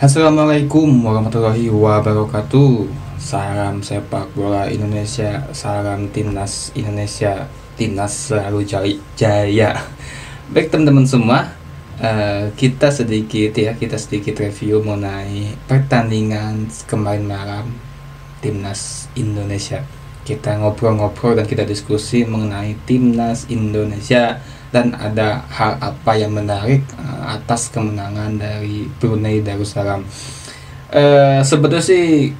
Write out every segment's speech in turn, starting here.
Assalamualaikum warahmatullahi wabarakatuh. Salam sepak bola Indonesia, salam timnas Indonesia, timnas selalu jaya. Baik teman-teman semua, kita sedikit review mengenai pertandingan kemarin malam timnas Indonesia. Kita ngobrol-ngobrol dan kita diskusi mengenai timnas Indonesia dan ada hal apa yang menarik atas kemenangan dari Brunei Darussalam. Sebetulnya sih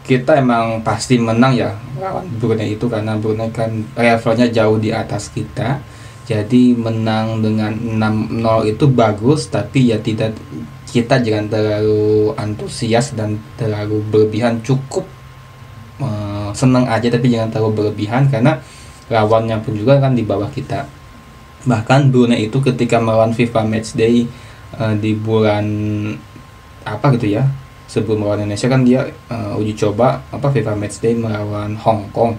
kita emang pasti menang ya lawan Brunei itu, karena Brunei kan levelnya jauh di atas kita. Jadi menang dengan 6-0 itu bagus, tapi ya tidak, kita jangan terlalu antusias dan terlalu berlebihan. Cukup senang aja tapi jangan terlalu berlebihan, karena lawannya pun juga kan di bawah kita. Bahkan Brunei itu ketika melawan FIFA Matchday di bulan apa gitu ya, sebelum melawan Indonesia kan dia uji coba FIFA Matchday melawan Hong Kong,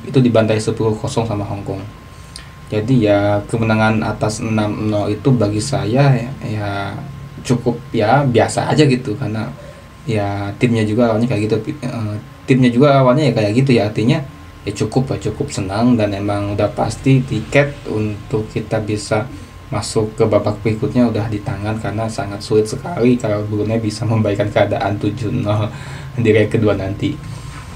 itu dibantai 10-0 sama Hong Kong. Jadi ya kemenangan atas 6-0 itu bagi saya ya cukup ya biasa aja gitu, karena ya timnya juga lawannya kayak gitu, timnya juga lawannya ya kayak gitu ya, artinya ya cukup senang, dan emang udah pasti tiket untuk kita bisa masuk ke babak berikutnya udah di tangan, karena sangat sulit sekali kalau Brunei bisa membaikan keadaan 7-0 di leg kedua nanti.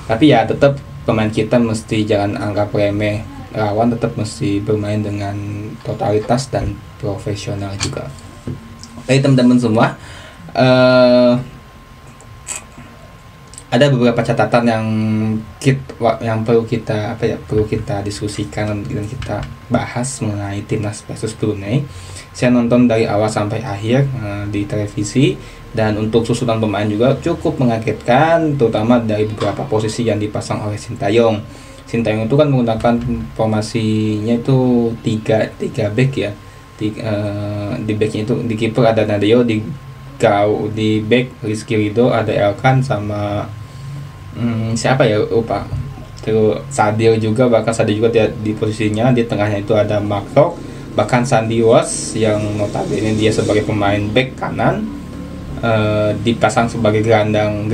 Tapi ya tetap pemain kita mesti jangan anggap remeh, lawan tetap mesti bermain dengan totalitas dan profesional juga. Oke teman-teman semua, ada beberapa catatan yang perlu kita diskusikan dan kita bahas mengenai timnas versus Brunei. Saya nonton dari awal sampai akhir di televisi, dan untuk susunan pemain juga cukup mengagetkan, terutama dari beberapa posisi yang dipasang oleh Sintayong. Sintayong itu kan menggunakan formasinya itu tiga back ya. Di backnya itu di kiper ada Nadeo, di back Rizky Ridho ada Elkan sama siapa ya lupa, terus Sadio juga, bahkan Sadio juga di posisinya di tengahnya itu ada Marco, bahkan Sandy Was yang notabene dia sebagai pemain back kanan dipasang sebagai gelandang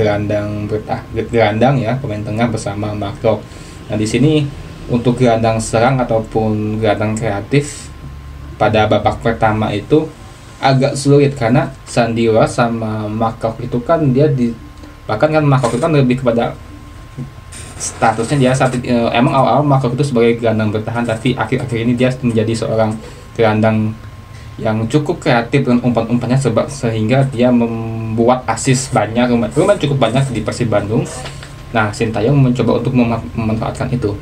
ya, pemain tengah bersama Marco. Nah di sini untuk gelandang serang ataupun gelandang kreatif pada babak pertama itu agak sulit, karena Sandy Was sama Marco itu kan bahkan kan Marco itu kan lebih kepada statusnya dia emang awal-awal Marco itu sebagai gelandang bertahan, tapi akhir-akhir ini dia menjadi seorang gelandang yang cukup kreatif dengan umpan-umpannya, sehingga dia membuat assist banyak, lumayan cukup banyak di Persib Bandung. Nah Sintayong mencoba untuk memanfaatkan itu,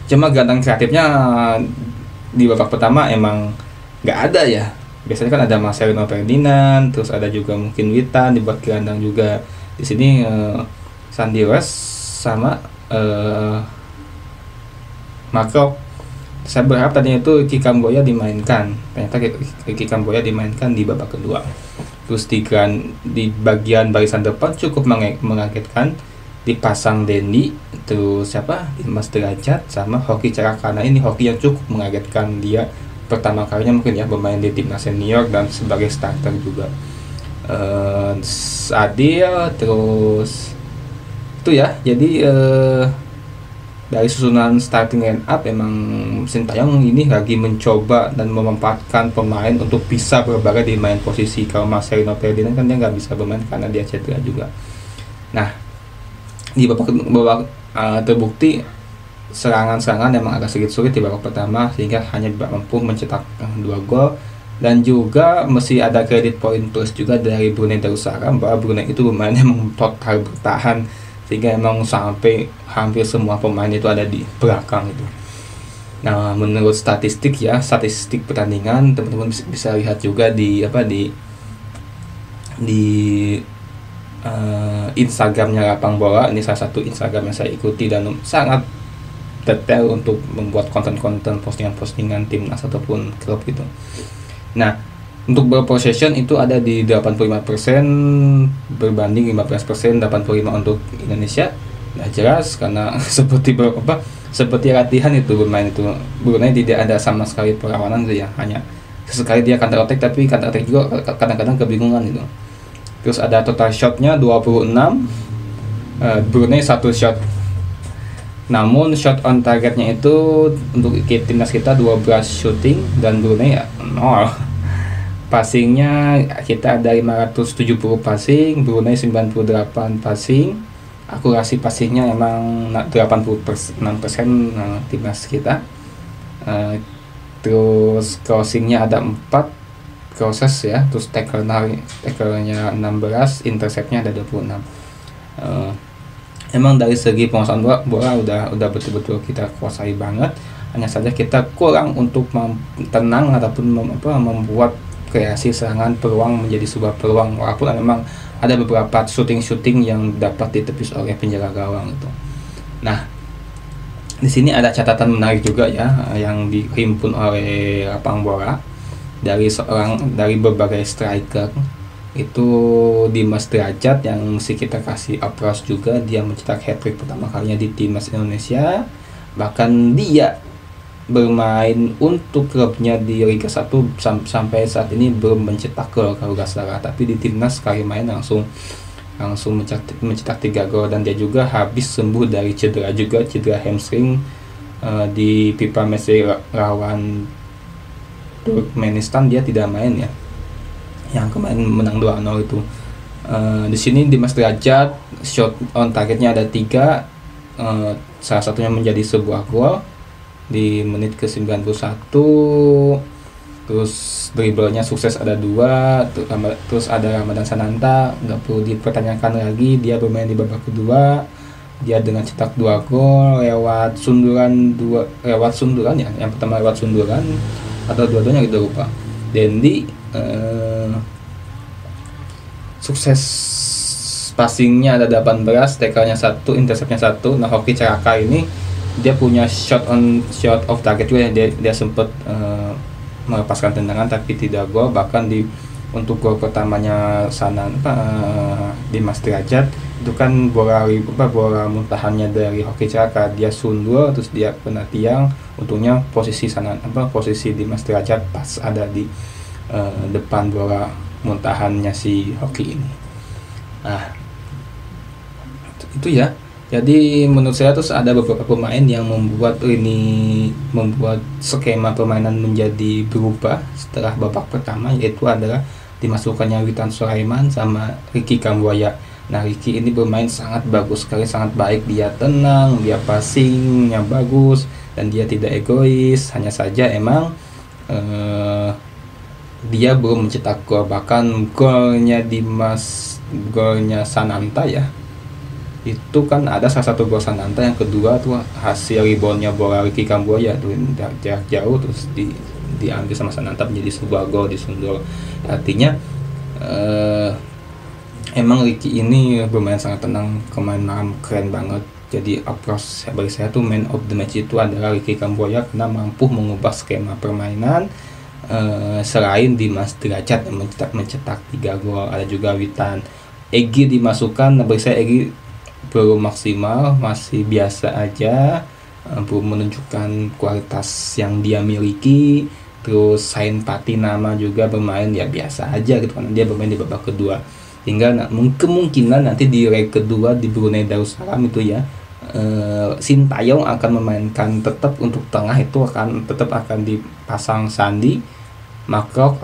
cuma gelandang kreatifnya di babak pertama emang nggak ada ya. Biasanya kan ada Marcelino Ferdinand, terus ada juga mungkin Witan dibuat gelandang juga. Di sini Sandy West sama Marco. Saya berharap tadinya itu Ricky Kamboya dimainkan, ternyata Ricky Kamboya dimainkan di babak kedua. Terus di bagian barisan depan cukup mengagetkan, dipasang Dendi, terus Dimas Derajat sama Hoki Carakana. Ini Hoki yang cukup mengagetkan, dia pertama kalinya mungkin ya bermain di timnas senior dan sebagai starter juga. Adil, terus itu ya, jadi dari susunan starting line up emang Sintayong ini lagi mencoba dan memanfaatkan pemain untuk bisa berbagai di main posisi. Kalau Marcelino Ferdinand kan dia nggak bisa bermain karena dia cedera juga. Nah di babak terbukti serangan emang agak sedikit sulit di babak pertama, sehingga hanya mampu mencetak 2 gol. Dan juga mesti ada kredit poin plus juga dari Brunei Darussalam, bahwa Brunei itu bermain emang total bertahan, sehingga emang sampai hampir semua pemain itu ada di belakang itu. Nah menurut statistik pertandingan, teman-teman bisa lihat juga di Instagramnya Lapang Bola. Ini salah satu Instagram yang saya ikuti dan sangat detail untuk membuat konten-konten postingan-postingan timnas ataupun klub gitu. Nah untuk possession itu ada di 85% berbanding 15%, 85 untuk Indonesia. Nah jelas karena seperti latihan itu bermain itu Brunei tidak ada sama sekali perlawanan ya, hanya sesekali dia counter attack, tapi counter attack juga kadang-kadang kebingungan gitu. Terus ada total shotnya 26, Brunei 1 shot. Namun shot on targetnya itu untuk timnas kita 12 shooting dan Brunei ya 0. Passingnya kita ada 570 passing, Brunei 98 passing. Akurasi passingnya emang 86% timnas kita. Terus crossingnya ada 4 proses ya, terus tackle-nya 16, interceptnya ada 26. Emang dari segi penguasaan bola udah betul-betul kita kuasai banget, hanya saja kita kurang untuk tenang ataupun membuat kreasi serangan peluang menjadi sebuah peluang, walaupun memang ada beberapa shooting yang dapat ditepis oleh penjaga gawang itu. Nah, di sini ada catatan menarik juga ya yang dihimpun oleh Lapang Bola dari berbagai striker. Itu Dimas Derajat yang mesti kita kasih applause juga, dia mencetak hat-trick pertama kalinya di timnas Indonesia. Bahkan dia bermain untuk klubnya di Liga 1 sampai saat ini belum mencetak gol kalau gak salah, tapi di timnas sekali main langsung mencetak 3 gol. Dan dia juga habis sembuh dari cedera hamstring di FIFA match lawan Turkmenistan. Dia tidak main ya, yang kemarin menang 2-0 itu. Di sini Dimas Derajat shot on targetnya ada 3, salah satunya menjadi sebuah gol di menit ke 91. Terus dribblenya sukses ada 2. Terus ada Ramadan Sananta, nggak perlu dipertanyakan lagi, dia bermain di babak kedua. Dia dengan cetak 2 gol lewat sunduran ya, yang pertama lewat sunduran atau dua-duanya gitu lupa. Dendi sukses passingnya ada 18, tackle-nya 1, interceptnya 1. Nah, Hoki Caraka ini dia punya shot off target juga ya. Dia sempat melepaskan tendangan tapi tidak gol. Bahkan untuk gol pertamanya Dimas Derajat itu kan bola muntahannya dari Hoki Caraka, dia sundur terus dia kena tiang. Untungnya posisi Dimas Derajat pas ada di depan bola muntahannya si Hoki ini. Nah, itu ya. Jadi menurut saya terus ada beberapa pemain yang membuat skema permainan menjadi berubah setelah babak pertama, yaitu adalah dimasukkannya Witan Sulaiman sama Ricky Kambuaya. Nah, Ricky ini bermain sangat bagus sekali, sangat baik. Dia tenang, dia passingnya bagus, dan dia tidak egois. Hanya saja emang dia belum mencetak gol. Bahkan golnya Sananta ya, itu kan ada salah satu gol Sananta, yang kedua tuh hasil reboundnya bola Ricky Kambuaya tuh jarak jauh terus diambil sama Sananta menjadi sebuah gol di sundur. Artinya emang Ricky ini bermain sangat tenang, kemarin keren banget. Jadi approach bagi saya tuh man of the match itu adalah Ricky Kambuaya karena mampu mengubah skema permainan. Selain Dimas Derajat yang mencetak 3 gol, ada juga Witan. Egy dimasukkan, bagi saya Egy belum maksimal, masih biasa aja, belum menunjukkan kualitas yang dia miliki. Terus Sain Patinama juga bermain ya biasa aja gitu, karena dia bermain di babak kedua. Hingga kemungkinan nanti di leg kedua di Brunei Darussalam itu ya, Sintayong akan memainkan tetap untuk tengah, itu tetap akan dipasang Sandi, Makrok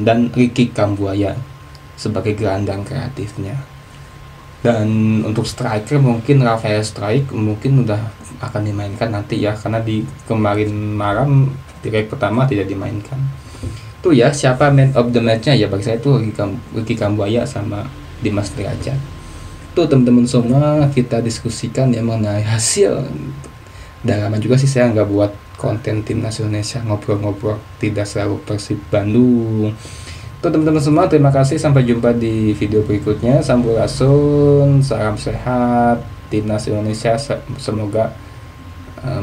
dan Ricky Kambuaya sebagai gelandang kreatifnya. Dan untuk striker mungkin Rafael Struijk mungkin udah akan dimainkan nanti ya, karena di kemarin malam di leg pertama tidak dimainkan. Itu ya siapa man of the match-nya ya, bagi saya itu Ricky Kambuaya sama Dimas Derajat. Tuh teman-teman semua, kita diskusikan ya mengenai hasil. Dan lama juga sih saya nggak buat konten timnas Indonesia, ngobrol-ngobrol tidak selalu Persib Bandung. Tuh teman-teman semua, terima kasih, sampai jumpa di video berikutnya. Sampurasun, salam sehat, timnas Indonesia semoga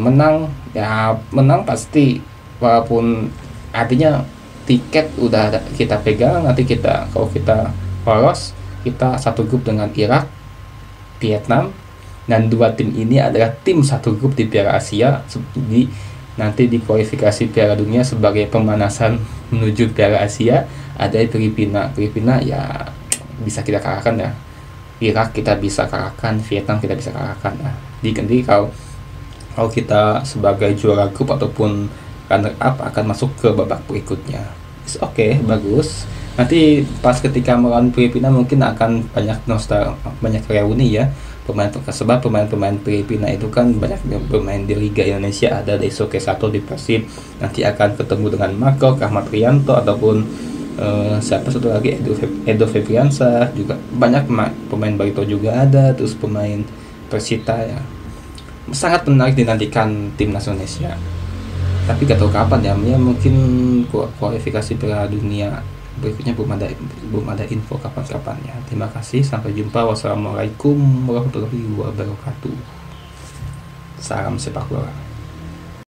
menang ya, menang pasti, walaupun artinya tiket udah kita pegang. Nanti kalau kita lolos, kita satu grup dengan Irak, Vietnam, dan 2 tim ini adalah tim satu grup di Piala Asia. Nanti di kualifikasi Piala Dunia sebagai pemanasan menuju Piala Asia ada Filipina ya bisa kita kalahkan ya. Irak kita bisa kalahkan, Vietnam kita bisa kalahkan. Nah, jadi kalau kita sebagai juara grup ataupun runner up akan masuk ke babak berikutnya. Oke, bagus. Nanti pas ketika melawan Filipina mungkin akan banyak reuni ya. Sebab pemain-pemain Filipina itu kan banyak yang bermain di Liga Indonesia, ada Daisuke Sato di Persib, nanti akan ketemu dengan Marco Ahmad Rianto ataupun siapa satu lagi Edo Febriansyah, juga banyak pemain Barito juga ada, terus pemain Persita ya. Sangat menarik dinantikan timnas Indonesia. Tapi gak tahu kapan ya mungkin kualifikasi Piala Dunia berikutnya belum ada info kapan-kapannya. Terima kasih, sampai jumpa. Wassalamualaikum warahmatullahi wabarakatuh. Salam sepak bola.